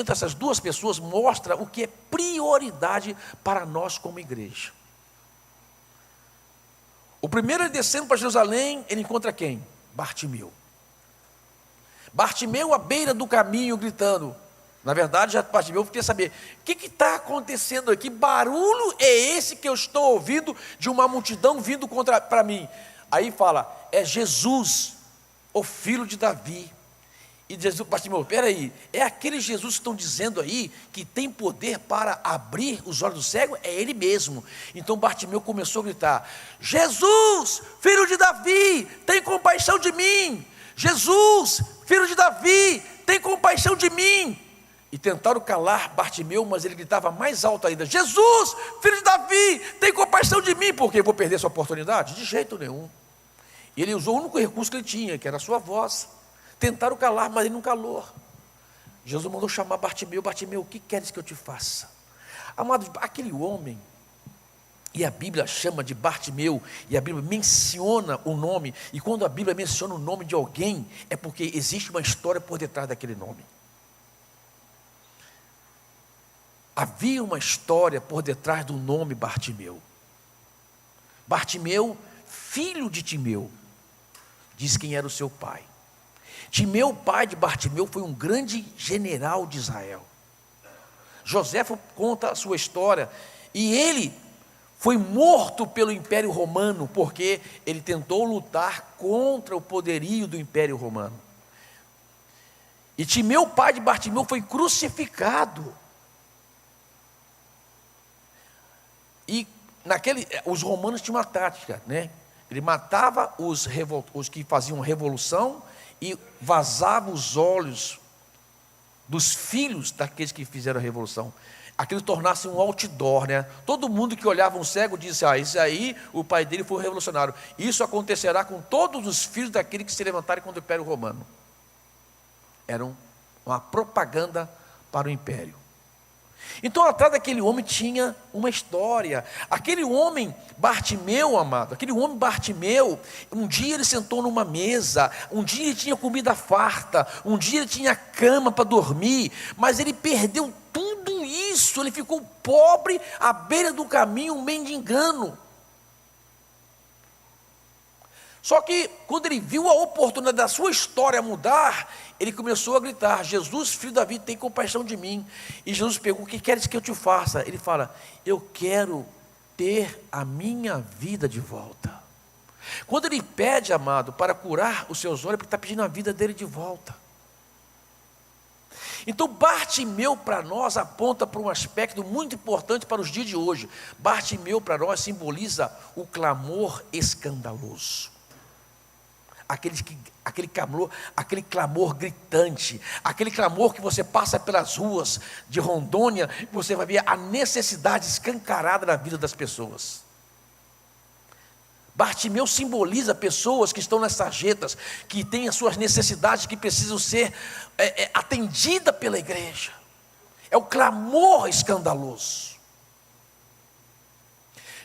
Essas duas pessoas mostra o que é prioridade para nós como igreja. O primeiro, ele descendo para Jerusalém, ele encontra quem? Bartimeu. Bartimeu à beira do caminho gritando. Na verdade, já Bartimeu queria saber, o que está acontecendo aqui? Que barulho é esse que eu estou ouvindo de uma multidão vindo para mim? Aí fala, é Jesus, o filho de Davi. E Jesus, Bartimeu, peraí, é aquele Jesus que estão dizendo aí, que tem poder para abrir os olhos do cego? É ele mesmo. Então Bartimeu começou a gritar, Jesus, filho de Davi, tem compaixão de mim. Jesus, filho de Davi, tem compaixão de mim. E tentaram calar Bartimeu, mas ele gritava mais alto ainda, Jesus, filho de Davi, tem compaixão de mim, porque eu vou perder essa oportunidade? De jeito nenhum. E ele usou o único recurso que ele tinha, que era a sua voz. Tentaram calar, mas ele não calou. Jesus mandou chamar Bartimeu. Bartimeu, o que queres que eu te faça? Amados, aquele homem, e a Bíblia chama de Bartimeu, e a Bíblia menciona o nome, e quando a Bíblia menciona o nome de alguém, é porque existe uma história por detrás daquele nome. Havia uma história por detrás do nome Bartimeu. Bartimeu, filho de Timeu, diz quem era o seu pai. Timeu, pai de Bartimeu, foi um grande general de Israel. Joséfo conta a sua história, e ele foi morto pelo Império Romano, porque ele tentou lutar contra o poderio do Império Romano. E Timeu, pai de Bartimeu, foi crucificado. E os romanos tinham uma tática, né? Ele matava os que faziam revolução, e vazava os olhos dos filhos daqueles que fizeram a revolução. Aquilo tornasse um outdoor, né? Todo mundo que olhava um cego disse, isso aí, o pai dele foi um revolucionário. Isso acontecerá com todos os filhos daqueles que se levantarem contra o Império Romano. Era uma propaganda para o Império. Então, atrás daquele homem tinha uma história. Aquele homem Bartimeu, amado, aquele homem Bartimeu, um dia ele sentou numa mesa, um dia ele tinha comida farta, um dia ele tinha cama para dormir, mas ele perdeu tudo isso, ele ficou pobre à beira do caminho, mendigando. Só que quando ele viu a oportunidade da sua história mudar, ele começou a gritar, Jesus, filho de Davi, tem compaixão de mim. E Jesus perguntou, o que queres que eu te faça? Ele fala, eu quero ter a minha vida de volta. Quando ele pede, amado, para curar os seus olhos, porque está pedindo a vida dele de volta. Então Bartimeu para nós aponta para um aspecto muito importante para os dias de hoje. Bartimeu para nós simboliza o clamor escandaloso. Aquele clamor gritante, aquele clamor que você passa pelas ruas de Rondônia, você vai ver a necessidade escancarada na vida das pessoas. Bartimeu simboliza pessoas que estão nas sarjetas, que têm as suas necessidades, que precisam ser atendidas pela igreja. É o clamor escandaloso.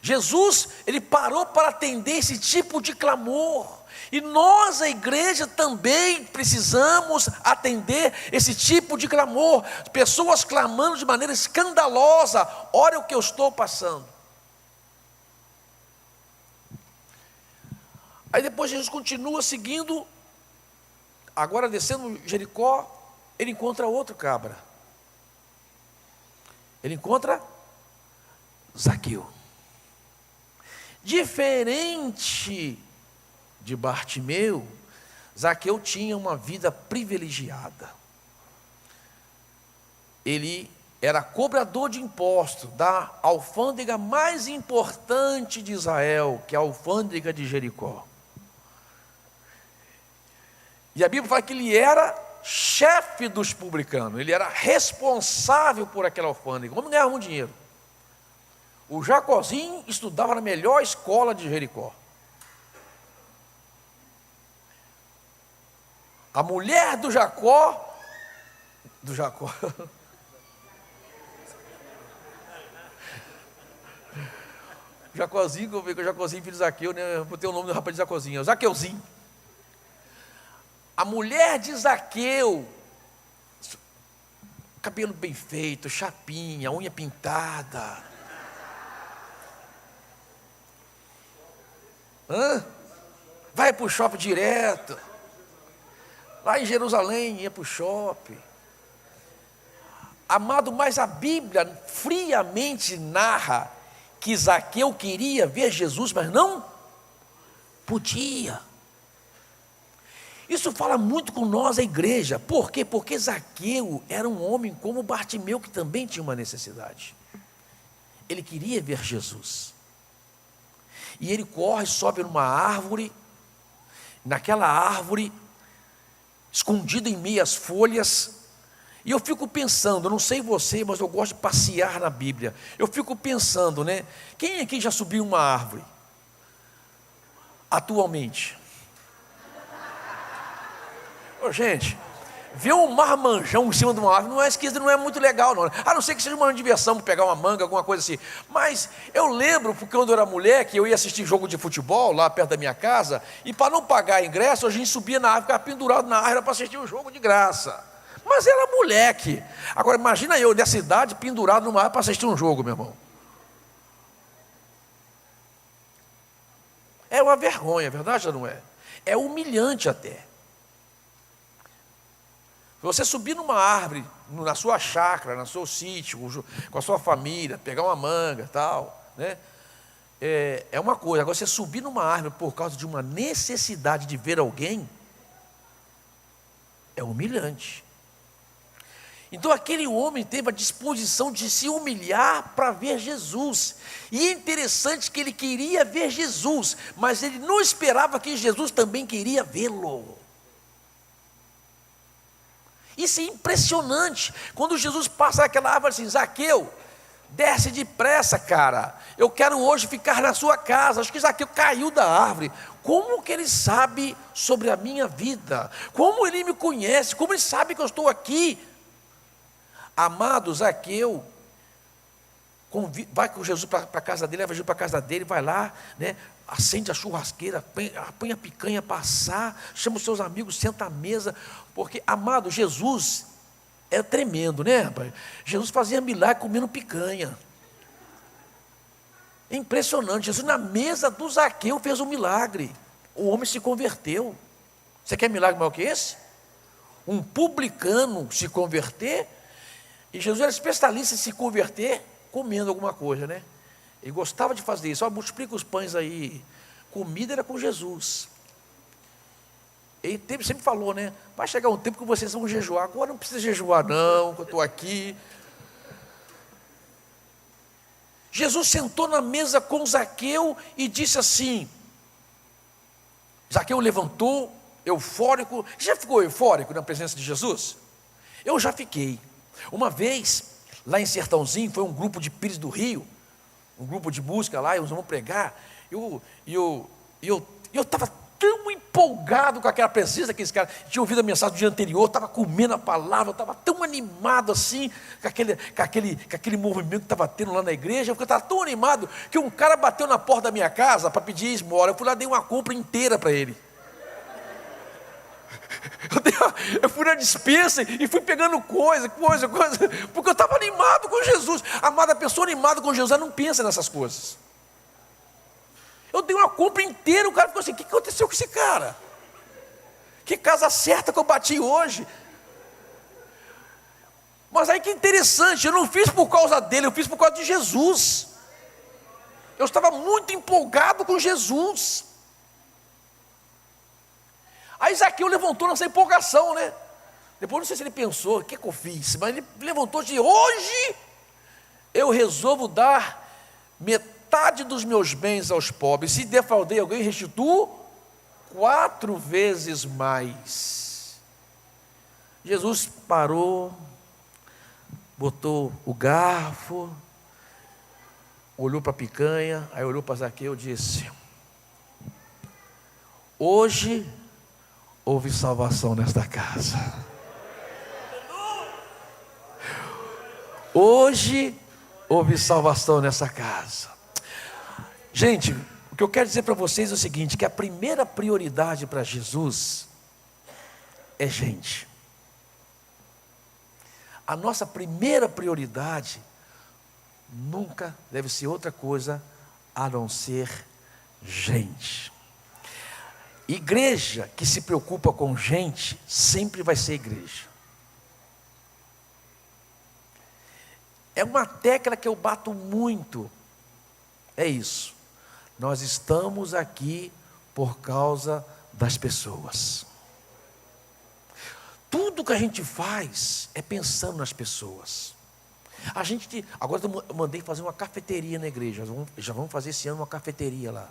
Jesus, ele parou para atender esse tipo de clamor. E nós, a igreja, também precisamos atender esse tipo de clamor. Pessoas clamando de maneira escandalosa, olha o que eu estou passando. Aí depois Jesus continua seguindo, agora descendo Jericó, ele encontra outro cabra. Ele encontra Zaqueu. Diferente de Bartimeu, Zaqueu tinha uma vida privilegiada. Ele era cobrador de impostos da alfândega mais importante de Israel, que é a alfândega de Jericó. E a Bíblia fala que ele era chefe dos publicanos, ele era responsável por aquela alfândega. Como ganhava muito dinheiro? O Jacozinho estudava na melhor escola de Jericó. A mulher do Jacó, Jacozinho, filho de Zaqueu, né? Eu botei o nome do rapaz de Zacozinho, é o Zaqueuzinho. A mulher de Zaqueu cabelo bem feito, chapinha, unha pintada. Vai para o shopping direto. Lá em Jerusalém ia para o shopping. Amado, mas a Bíblia friamente narra que Zaqueu queria ver Jesus, mas não podia. Isso fala muito com nós, a igreja. Por quê? Porque Zaqueu era um homem como Bartimeu, que também tinha uma necessidade. Ele queria ver Jesus. E ele corre, sobe numa árvore. Naquela árvore, escondida em meias folhas. E eu fico pensando, não sei você, mas eu gosto de passear na Bíblia. Eu fico pensando, né? Quem aqui já subiu uma árvore? Atualmente. Ô, gente, ver um marmanjão em cima de uma árvore não é esquisito, não é muito legal, não. A não ser que seja uma diversão, pegar uma manga, alguma coisa assim. Mas eu lembro, porque quando eu era moleque, eu ia assistir jogo de futebol lá perto da minha casa, e para não pagar ingresso, a gente subia na árvore, ficava pendurado na árvore para assistir o jogo de graça. Mas era moleque. Agora imagina eu nessa idade pendurado numa árvore para assistir um jogo, meu irmão. É uma vergonha, verdade ou não é? É humilhante até. Você subir numa árvore, na sua chácara, no seu sítio, com a sua família, pegar uma manga e tal, né? É uma coisa. Agora você subir numa árvore por causa de uma necessidade de ver alguém, é humilhante. Então aquele homem teve a disposição de se humilhar para ver Jesus. E é interessante que ele queria ver Jesus, mas ele não esperava que Jesus também queria vê-lo. Isso é impressionante. Quando Jesus passa naquela árvore assim, Zaqueu, desce depressa, cara. Eu quero hoje ficar na sua casa. Acho que Zaqueu caiu da árvore. Como que ele sabe sobre a minha vida? Como ele me conhece? Como ele sabe que eu estou aqui? Amado, Zaqueu vai com Jesus para a casa dele, leva Jesus para a casa dele, vai lá, né, acende a churrasqueira, põe a picanha para assar, chama os seus amigos, senta à mesa, porque, amado, Jesus é tremendo, né, rapaz? Jesus fazia milagre comendo picanha. É impressionante. Jesus na mesa do Zaqueu fez um milagre. O homem se converteu. Você quer milagre maior que esse? Um publicano se converter. E Jesus era especialista em se converter comendo alguma coisa, né? Ele gostava de fazer isso. Multiplica os pães aí. Comida era com Jesus. Ele sempre falou, né? Vai chegar um tempo que vocês vão jejuar. Agora não precisa jejuar não, que eu estou aqui. Jesus sentou na mesa com Zaqueu e disse assim. Zaqueu levantou, eufórico. Já ficou eufórico na presença de Jesus? Eu já fiquei. Uma vez, lá em Sertãozinho, foi um grupo de Pires do Rio, um grupo de música lá, e eles vão pregar. Eu estava tão empolgado com aquela presença daqueles caras. Tinha ouvido a mensagem do dia anterior, estava comendo a palavra, estava tão animado assim, com aquele movimento que estava tendo lá na igreja. Eu estava tão animado que um cara bateu na porta da minha casa para pedir esmola. Eu fui lá, dei uma compra inteira para ele. Eu fui na despensa e fui pegando coisa, porque eu estava animado com Jesus. Amada, pessoa animada com Jesus, ela não pensa nessas coisas. Eu dei uma compra inteira, o cara ficou assim, o que aconteceu com esse cara? Que casa certa que eu bati hoje. Mas aí que interessante, eu não fiz por causa dele, eu fiz por causa de Jesus. Eu estava muito empolgado com Jesus. Aí Zaqueu levantou nessa empolgação, né? Depois não sei se ele pensou, o que eu fiz? Mas ele levantou e disse, hoje eu resolvo dar metade dos meus bens aos pobres. Se defraudei alguém, restituo 4 vezes mais. Jesus parou, botou o garfo, olhou para a picanha, aí olhou para Zaqueu e disse, hoje houve salvação nesta casa. Hoje houve salvação nessa casa. Gente, o que eu quero dizer para vocês é o seguinte, que a primeira prioridade para Jesus é gente. A nossa primeira prioridade nunca deve ser outra coisa a não ser gente. Igreja que se preocupa com gente sempre vai ser igreja. É uma tecla que eu bato muito. É isso. Nós estamos aqui por causa das pessoas. Tudo que a gente faz é pensando nas pessoas. Agora eu mandei fazer uma cafeteria na igreja. Já vamos fazer esse ano uma cafeteria lá.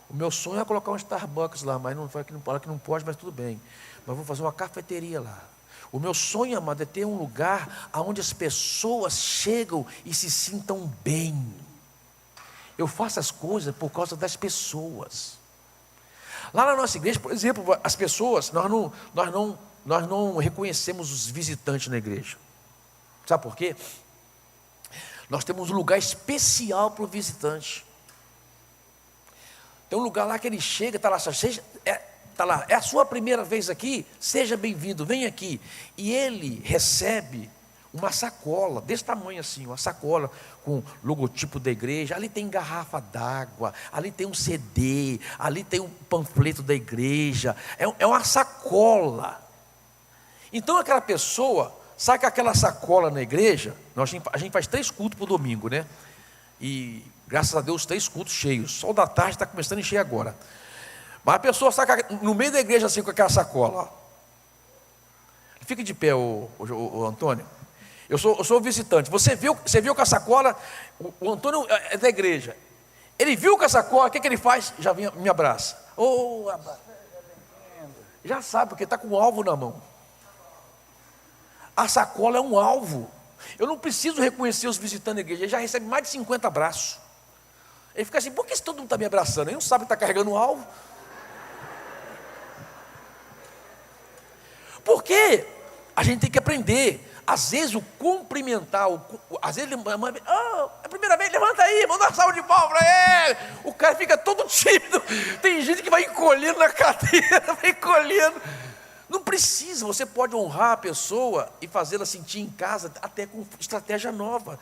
O meu sonho é colocar um Starbucks lá, mas fala que não pode, mas tudo bem. Mas vou fazer uma cafeteria lá. O meu sonho, amado, é ter um lugar onde as pessoas chegam e se sintam bem. Eu faço as coisas por causa das pessoas. Lá na nossa igreja, por exemplo, as pessoas, nós não reconhecemos os visitantes na igreja. Sabe por quê? Nós temos um lugar especial para o visitante. Tem um lugar lá que ele chega, está lá, é a sua primeira vez aqui, seja bem-vindo, vem aqui. E ele recebe uma sacola, desse tamanho assim, uma sacola com logotipo da igreja, ali tem garrafa d'água, ali tem um CD, ali tem um panfleto da igreja, é uma sacola. Então aquela pessoa, sai com aquela sacola na igreja, a gente faz 3 cultos por domingo, né? E graças a Deus 3 cultos cheios, só o da tarde está começando a encher agora. Mas a pessoa sai no meio da igreja assim com aquela sacola, ó. Fique de pé, o Antônio. Eu sou visitante. Você viu com a sacola, o Antônio é da igreja. Ele viu com a sacola, o que ele faz? Já me abraça. Já sabe, porque está com um alvo na mão. A sacola é um alvo. Eu não preciso reconhecer os visitantes da igreja. Ele já recebe mais de 50 abraços. Ele fica assim, por que todo mundo está me abraçando? Ele não sabe que está carregando um alvo. Por quê? A gente tem que aprender. Às vezes o cumprimentar, às vezes ele manda, é a primeira vez, levanta aí, manda uma salva de palmas para ele. O cara fica todo tímido. Tem gente que vai encolhendo na cadeira, vai encolhendo. Não precisa, você pode honrar a pessoa e fazê-la sentir em casa, até com estratégia nova.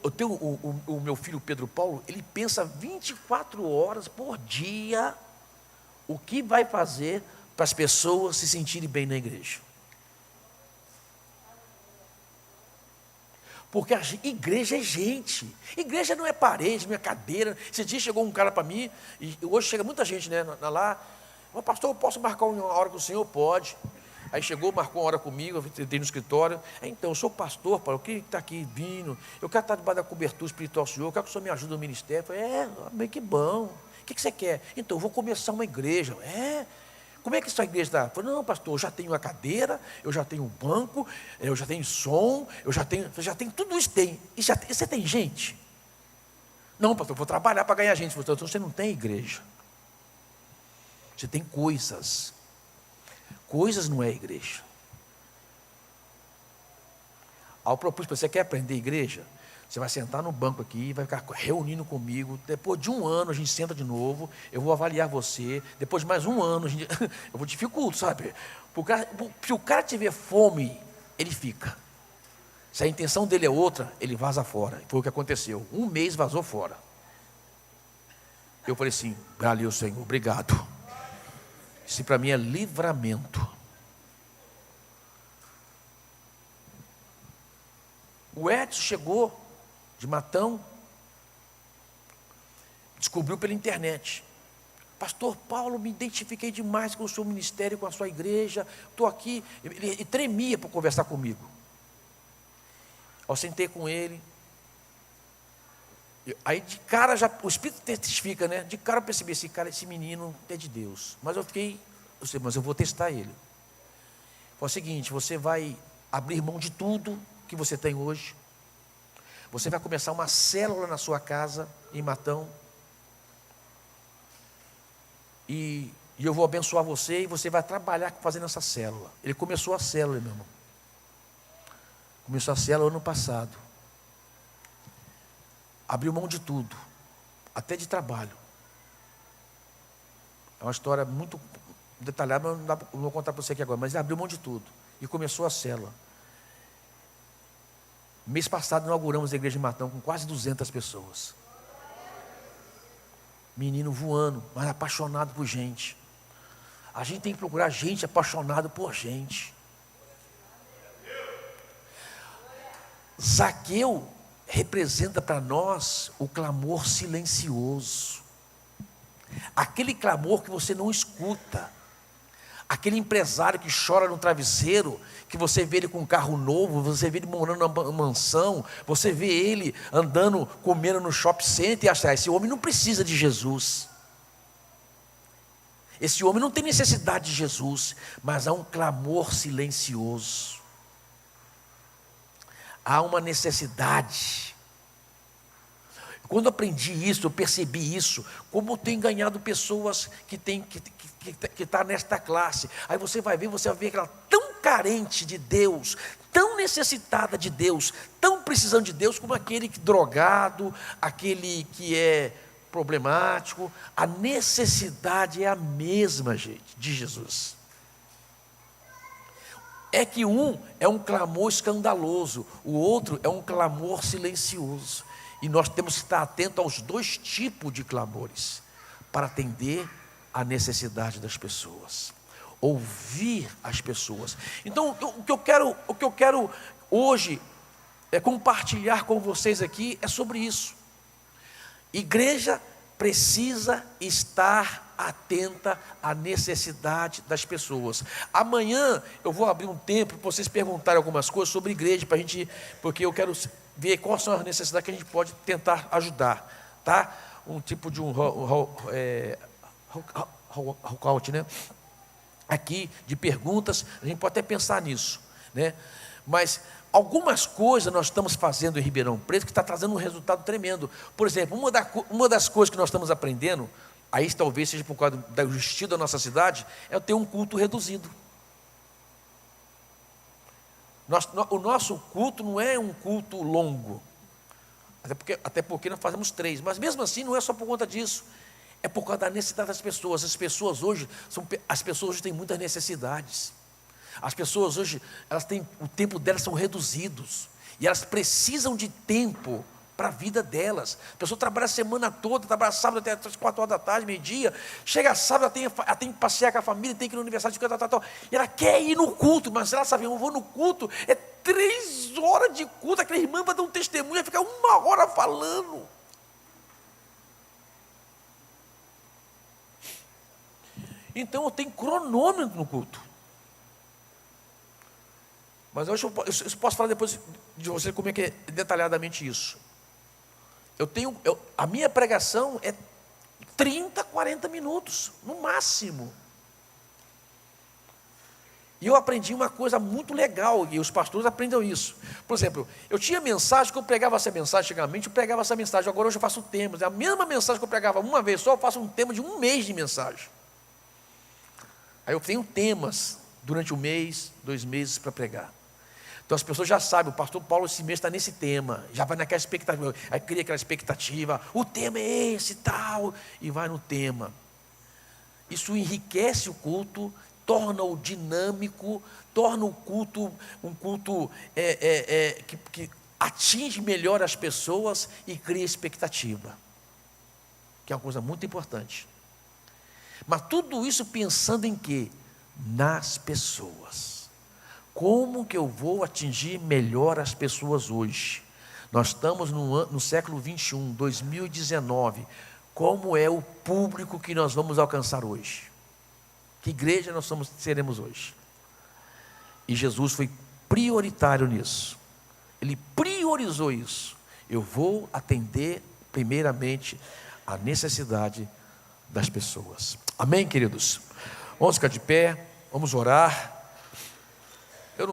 Eu tenho o meu filho Pedro Paulo, ele pensa 24 horas por dia o que vai fazer para as pessoas se sentirem bem na igreja. Porque a igreja é gente. Igreja não é parede, não é cadeira. Esse dia chegou um cara para mim, e hoje chega muita gente, né, lá. Pastor, eu posso marcar uma hora com o senhor? Pode. Aí chegou, marcou uma hora comigo, eu entrei no escritório. Então, eu sou pastor, Paulo, o que está aqui vindo? Eu quero estar debaixo da cobertura espiritual do senhor, eu quero que o senhor me ajude no ministério. Eu falei, bem que bom. O que você quer? Então, eu vou começar uma igreja. Como é que essa igreja está? Eu falei, não, pastor, eu já tenho a cadeira, eu já tenho um banco, eu já tenho som, eu já tenho tudo isso tem. E você tem gente? Não, pastor, eu vou trabalhar para ganhar gente. Então, você não tem igreja. Você tem coisas. Coisas não é igreja. Ao propósito, você quer aprender igreja? Você vai sentar no banco aqui, vai ficar reunindo comigo. Depois de um ano, a gente senta de novo. Eu vou avaliar você. Depois de mais um ano, eu vou dificultar, sabe? Se o cara tiver fome, ele fica. Se a intenção dele é outra, ele vaza fora. Foi o que aconteceu. 1 mês vazou fora. Eu falei assim, valeu, Senhor, obrigado. Isso para mim é livramento. O Edson chegou de Matão, descobriu pela internet. Pastor Paulo, me identifiquei demais com o seu ministério, com a sua igreja. Estou aqui. Ele tremia para conversar comigo. Eu sentei com ele. Aí de cara, o Espírito testifica, né? De cara eu percebi assim, cara, esse menino é de Deus. Mas mas eu vou testar ele. Foi o seguinte, você vai abrir mão de tudo que você tem hoje. Você vai começar uma célula na sua casa, em Matão. E eu vou abençoar você e você vai trabalhar fazendo essa célula. Ele começou a célula, meu irmão. Começou a célula ano passado. Abriu mão de tudo, até de trabalho. É uma história muito detalhada, mas não vou contar para você aqui agora, mas ele abriu mão de tudo. e começou a célula. Mês passado inauguramos a igreja de Matão com quase 200 pessoas. Menino voando, mas apaixonado por gente. A gente tem que procurar gente apaixonada por gente. Zaqueu representa para nós o clamor silencioso. Aquele clamor que você não escuta. Aquele empresário que chora no travesseiro, que você vê ele com um carro novo, você vê ele morando numa mansão, você vê ele andando, comendo no shopping center e acha, esse homem não precisa de Jesus. Esse homem não tem necessidade de Jesus, mas há um clamor silencioso. Há uma necessidade. Quando eu aprendi isso, eu percebi isso, como tem ganhado pessoas que está nesta classe. Aí você vai ver que ela tão carente de Deus, tão necessitada de Deus, tão precisando de Deus, como aquele que drogado, aquele que é problemático. A necessidade é a mesma, gente, de Jesus. É que um é um clamor escandaloso, o outro é um clamor silencioso. E nós temos que estar atentos aos dois tipos de clamores, para atender a necessidade das pessoas, ouvir as pessoas. Então, o que eu quero hoje compartilhar com vocês aqui é sobre isso. Igreja precisa estar atenta à necessidade das pessoas. Amanhã eu vou abrir um tempo para vocês perguntarem algumas coisas sobre igreja, para a gente, porque eu quero ver quais são as necessidades que a gente pode tentar ajudar, tá? Um tipo de walkout, né? Aqui de perguntas, a gente pode até pensar nisso, né? Mas algumas coisas nós estamos fazendo em Ribeirão Preto que está trazendo um resultado tremendo. Por exemplo, uma das coisas que nós estamos aprendendo, aí talvez seja por causa do estilo da nossa cidade, é ter um culto reduzido. O nosso culto não é um culto longo, até porque nós fazemos 3, mas mesmo assim não é só por conta disso, é por causa da necessidade das pessoas. As pessoas hoje têm muitas necessidades. As pessoas hoje, o tempo delas são reduzidos, e elas precisam de tempo para a vida delas. A pessoa trabalha a semana toda, trabalha sábado até as 4 horas da tarde, meio-dia, chega sábado, ela tem que passear com a família, tem que ir no aniversário de tal, e ela quer ir no culto, mas ela sabe, eu vou no culto, é 3 horas de culto, aquela irmã vai dar um testemunho, vai ficar 1 hora falando. Então eu tenho cronômetro no culto. Mas hoje eu posso falar depois de você como é que é detalhadamente isso. A minha pregação é 30, 40 minutos, no máximo. E eu aprendi uma coisa muito legal, e os pastores aprendem isso. Por exemplo, eu tinha mensagem que eu pregava essa mensagem antigamente, eu pregava essa mensagem, agora hoje eu faço temas. A mesma mensagem que eu pregava uma vez só, eu faço um tema de 1 mês de mensagem. Aí eu tenho temas durante 1 mês, 2 meses para pregar. Então as pessoas já sabem, o pastor Paulo esse mês está nesse tema, já vai naquela expectativa, aí cria aquela expectativa, o tema é esse e tal, e vai no tema. Isso enriquece o culto, torna-o dinâmico, torna o culto um culto que atinge melhor as pessoas e cria expectativa, que é uma coisa muito importante. Mas tudo isso pensando em quê? Nas pessoas. Como que eu vou atingir melhor as pessoas hoje? Nós estamos no século 21, 2019. Como é o público que nós vamos alcançar hoje? Que igreja nós seremos hoje? E Jesus foi prioritário nisso. Ele priorizou isso. Eu vou atender primeiramente a necessidade das pessoas. Amém, queridos? Vamos ficar de pé, vamos orar.